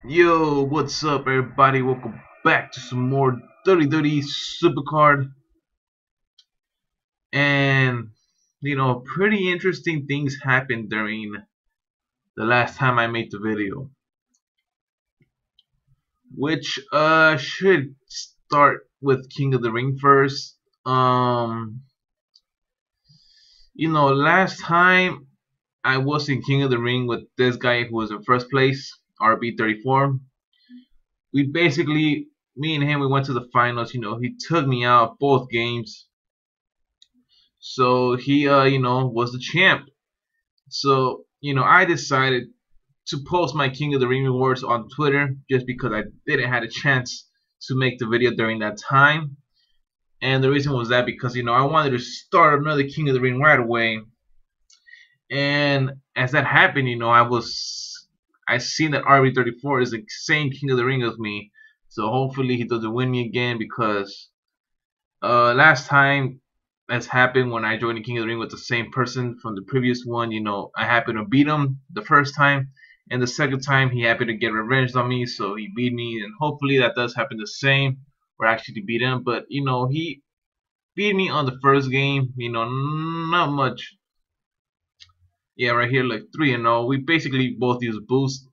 Yo, what's up, everybody? Welcome back to some more WWE Supercard. And pretty interesting things happened during the last time I made the video, which should start with King of the Ring first. Last time I was in King of the Ring with this guy who was in first place, RB34. We basically, me and him, we went to the finals. He took me out both games. So he, was the champ. So, I decided to post my King of the Ring rewards on Twitter just because I didn't have a chance to make the video during that time. And the reason was that because, I wanted to start another King of the Ring right away. And as that happened, I seen that RB34 is the same King of the Ring as me. So hopefully he doesn't win me again because last time that's happened when I joined the King of the Ring with the same person from the previous one. I happened to beat him the first time, and the second time he happened to get revenge on me, so he beat me. And hopefully that does happen the same, or actually beat him. But he beat me on the first game. Not much. Yeah, right here, like 3-0. We basically both used boost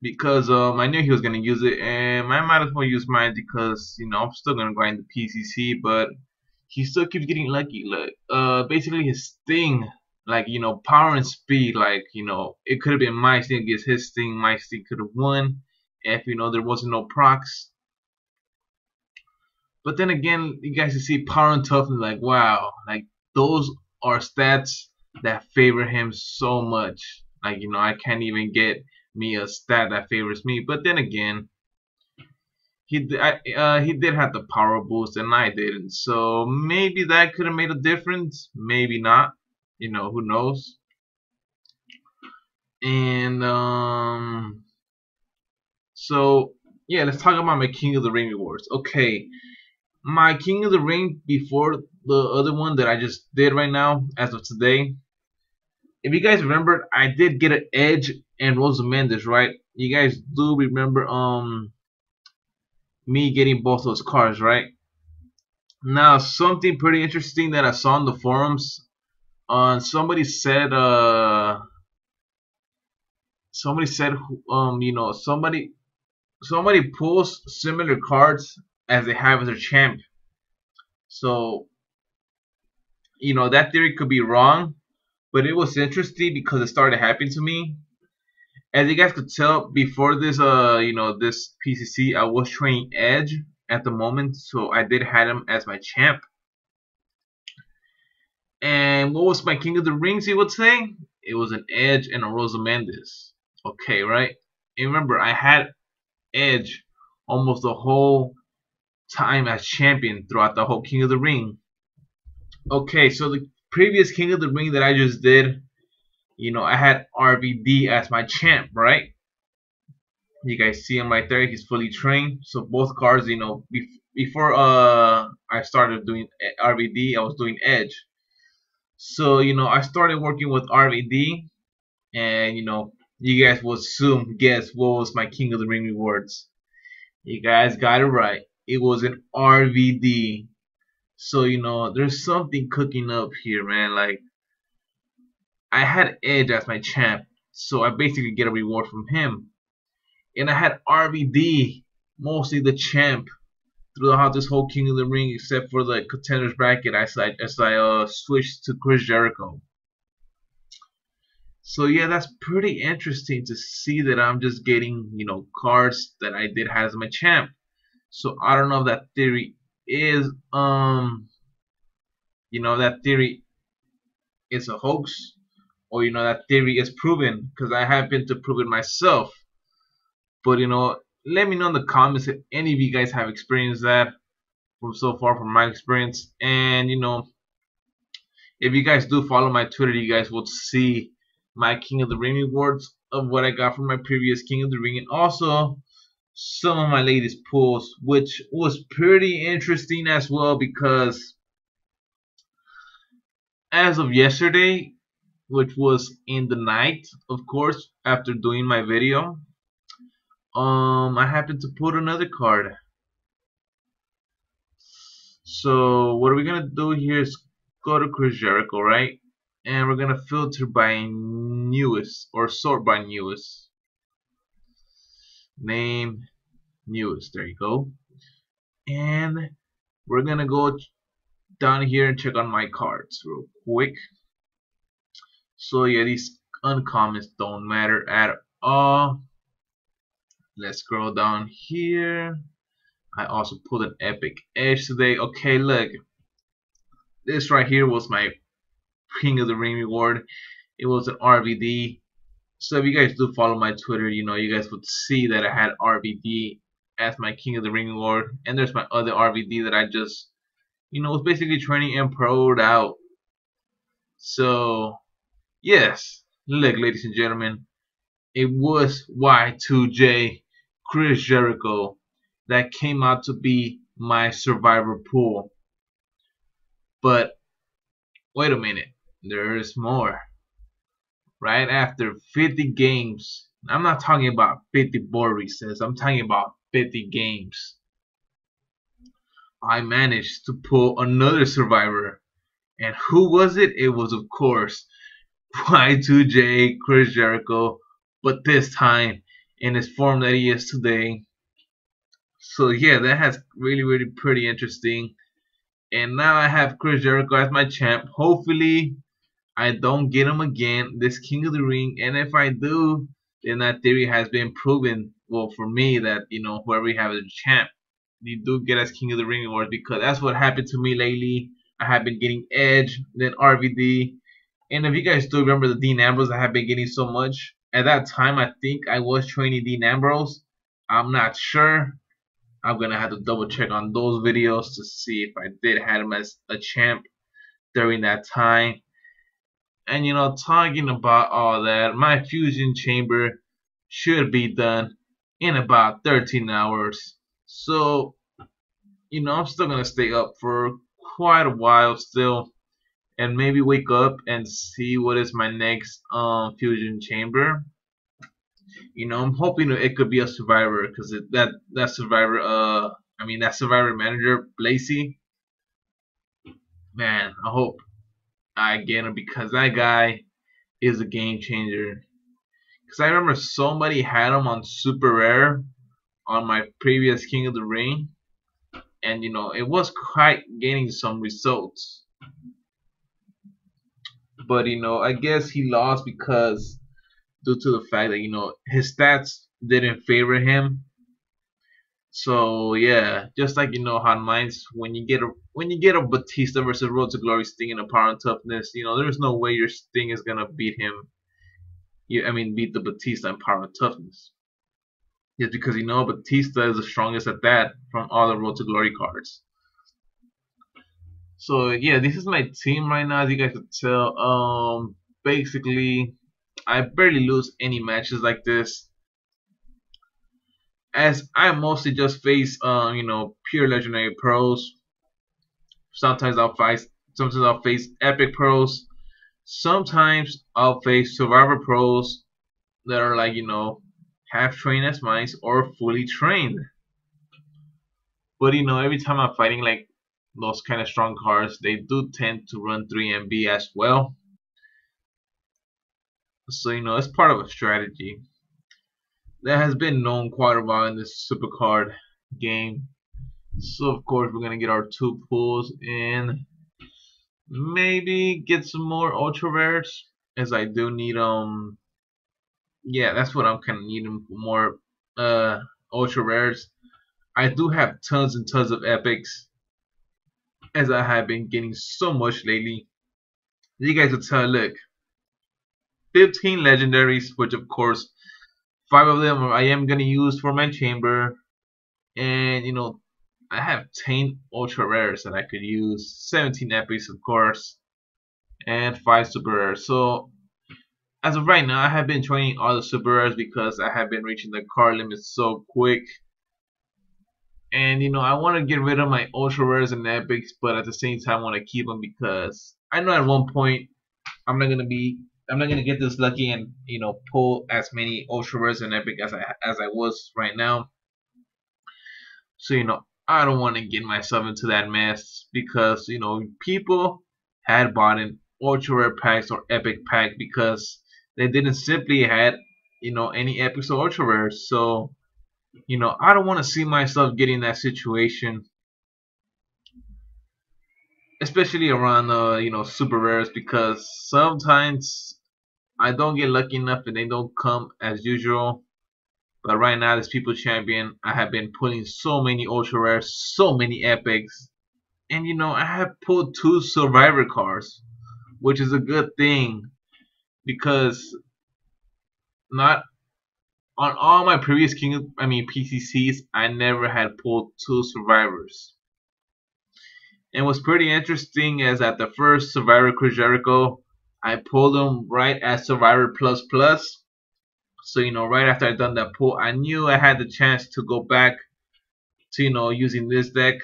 because I knew he was gonna use it, and I might as well use mine because I'm still gonna grind the PCC, but he still keeps getting lucky. Like basically his sting, like power and speed, like it could have been my sting against his sting. My sting could have won if there wasn't no procs. But then again, you guys can see power and toughness, like wow, like those are stats that favor him so much. Like I can't even get me a stat that favors me. But then again, he did have the power boost and I didn't, so maybe that could have made a difference, maybe not, who knows. And so yeah, let's talk about my King of the Ring rewards. Okay, my King of the Ring before the other one that I just did right now as of today, if you guys remember, I did get an Edge and Rosa Mendes, right? You guys do remember me getting both those cards, right? Now, something pretty interesting that I saw in the forums. Somebody said, somebody pulls similar cards as they have as their champ. So, that theory could be wrong, but it was interesting because it started happening to me. As you guys could tell, before this, this PCC, I was training Edge at the moment, so I did have him as my champ. And what was my King of the Rings, you would say? It was an Edge and a Rosa Mendes. Okay, right? And remember, I had Edge almost the whole time as champion throughout the whole King of the Ring. Okay, so the previous King of the Ring that I just did, I had RVD as my champ, right? You guys see him right there. He's fully trained. So both cards, before I started doing RVD, I was doing Edge. So I started working with RVD, and you guys will soon guess what was my King of the Ring rewards. You guys got it right. It was an RVD. So there's something cooking up here, man. Like I had Edge as my champ, so I basically get a reward from him. And I had RVD, mostly the champ, throughout this whole King of the Ring, except for the contenders bracket as I switched to Chris Jericho. So yeah, that's pretty interesting to see that I'm just getting cards that I did have as my champ. So I don't know if that theory is that theory is a hoax, or that theory is proven, because I happen to prove it myself. But let me know in the comments if any of you guys have experienced that from so far from my experience. And if you guys do follow my Twitter, you guys will see my King of the Ring rewards of what I got from my previous King of the Ring, and also some of my latest pulls, which was pretty interesting as well, because as of yesterday, which was in the night, of course, after doing my video, I happen to put another card. So what we're gonna do here is go to Chris Jericho, right? And we're gonna filter by newest or sort by newest. Name newest. There you go. And we're gonna go down here and check on my cards real quick. So yeah, these uncommons don't matter at all. Let's scroll down here. I also put an epic edge today. Okay, look. This right here was my King of the Ring reward. It was an RVD. So if you guys do follow my Twitter, you know, you guys would see that I had RVD as my King of the Ring reward. And there's my other RVD that I just, you know, was basically training and pro'd out. So, yes. Look, ladies and gentlemen. It was Y2J Chris Jericho that came out to be my survivor pool. But wait a minute, there's more. Right after 50 games, I'm not talking about 50 board resets, I'm talking about 50 games. I managed to pull another survivor. And who was it? It was, of course, Y2J Chris Jericho, but this time in his form that he is today. So yeah, that has really pretty interesting. And now I have Chris Jericho as my champ. Hopefully I don't get him again, this King of the Ring. And if I do, then that theory has been proven. Well, for me, that you know, whoever you have as a champ, you do get as King of the Ring awards, because that's what happened to me lately. I have been getting Edge, then RVD. And if you guys do remember the Dean Ambrose, I have been getting so much. At that time, I think I was training Dean Ambrose. I'm not sure. I'm gonna have to double check on those videos to see if I did have him as a champ during that time. And you know, talking about all that, my fusion chamber should be done in about 13 hours. So, you know, I'm still gonna stay up for quite a while still, and maybe wake up and see what is my next fusion chamber. You know, I'm hoping it could be a survivor, because that survivor that survivor manager Blazy, man, I hope I get him, because that guy is a game changer. Because I remember somebody had him on super rare on my previous King of the Ring, and you know, it was quite getting some results. But you know, I guess he lost because due to the fact that, you know, his stats didn't favor him. So yeah, just like, you know, how mine's when you get a Batista versus Road to Glory Sting in a power and toughness, you know, there's no way your Sting is gonna beat him. Beat the Batista in power and toughness. Just because, you know, Batista is the strongest at that from all the Road to Glory cards. So yeah, this is my team right now, as you guys can tell. Basically, I barely lose any matches like this, as I mostly just face you know, pure legendary pros. Sometimes I'll face epic pros. Sometimes I'll face survivor pros that are like, you know, half trained as mine or fully trained. But you know, every time I'm fighting like those kind of strong cards, they do tend to run 3MB as well. So you know, it's part of a strategy that has been known quite a while in this Supercard game. So of course we're gonna get our 2 pulls and maybe get some more ultra rares, as I do need yeah, that's what I'm kind of needing, more ultra rares. I do have tons and tons of epics, as I have been getting so much lately. You guys will tell, look, 15 legendaries, which of course 5 of them I am gonna use for my chamber, and you know, I have 10 ultra rares that I could use, 17 epics of course, and 5 super rares. So as of right now, I have been training all the super rares because I have been reaching the card limit so quick. And you know, I want to get rid of my ultra rares and epics, but at the same time I want to keep them, because I know at one point I'm not gonna be I'm not gonna get this lucky and pull as many ultra rares and epic as I was right now. So I don't want to get myself into that mess because people had bought in ultra rare packs or epic pack because they didn't simply had any epics or ultra rares. So I don't want to see myself getting in that situation, especially around super rares, because sometimes I don't get lucky enough and they don't come as usual. But right now, this People Champion, I have been pulling so many ultra rares, so many epics, and I have pulled 2 survivor cards, which is a good thing because not on all my previous PCCs, I never had pulled 2 survivors. And what's pretty interesting is that the first Survivor Chris Jericho, I pulled him right at Survivor Plus Plus. So right after I done that pull, I knew I had the chance to go back to using this deck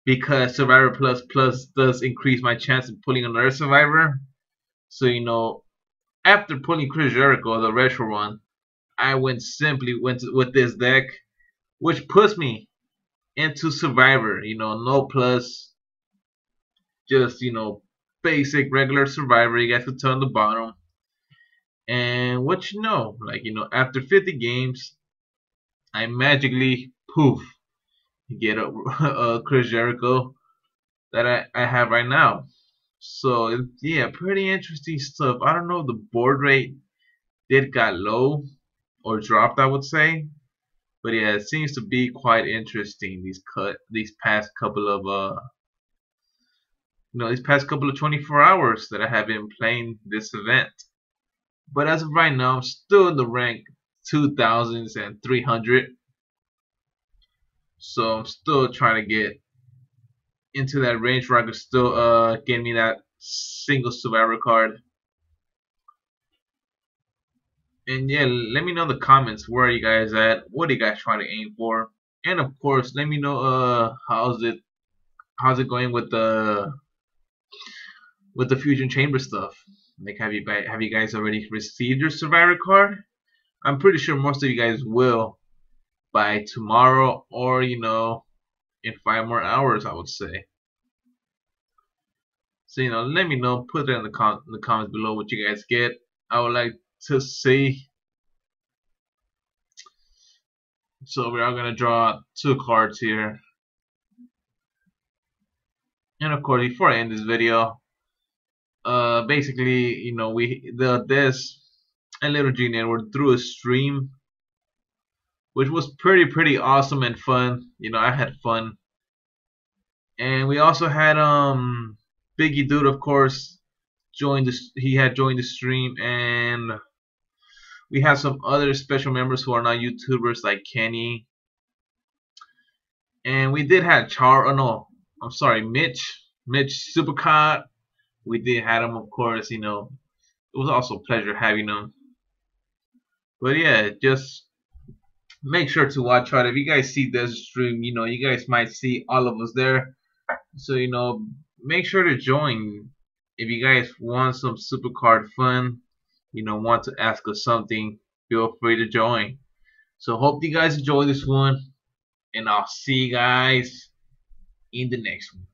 because Survivor Plus Plus does increase my chance of pulling another Survivor. So after pulling Chris Jericho, the retro one, I went with this deck, which puts me into Survivor. No plus, just basic regular Survivor. You guys can tell on the bottom. And what like after 50 games, I magically poof get a Chris Jericho that I have right now. So yeah, pretty interesting stuff. I don't know, the board rate did got low or dropped, I would say, but yeah, it seems to be quite interesting these past couple of these past couple of 24 hours that I have been playing this event. But as of right now, I'm still in the rank 2,300. So I'm still trying to get into that range where I could still get me that single survivor card. And yeah, let me know in the comments, where are you guys at? What are you guys trying to aim for? And of course, let me know how's it going with the fusion chamber stuff. Like, have you guys already received your survivor card? I'm pretty sure most of you guys will by tomorrow, or in 5 more hours, I would say. So let me know. Put it in the comments below what you guys get. I would like to see. So we are gonna draw 2 cards here. And of course, before I end this video, basically, this and Little G Network through a stream, which was pretty awesome and fun. I had fun, and we also had Biggie Dude, of course, he had joined the stream, and we have some other special members who are not YouTubers like Kenny, and we did have Mitch Supercard. We did have him, of course. It was also a pleasure having him. But yeah, just make sure to watch out. If you guys see this stream, you guys might see all of us there. So make sure to join. If you guys want some Supercard fun, want to ask us something, feel free to join. So hope you guys enjoy this one, and I'll see you guys in the next one.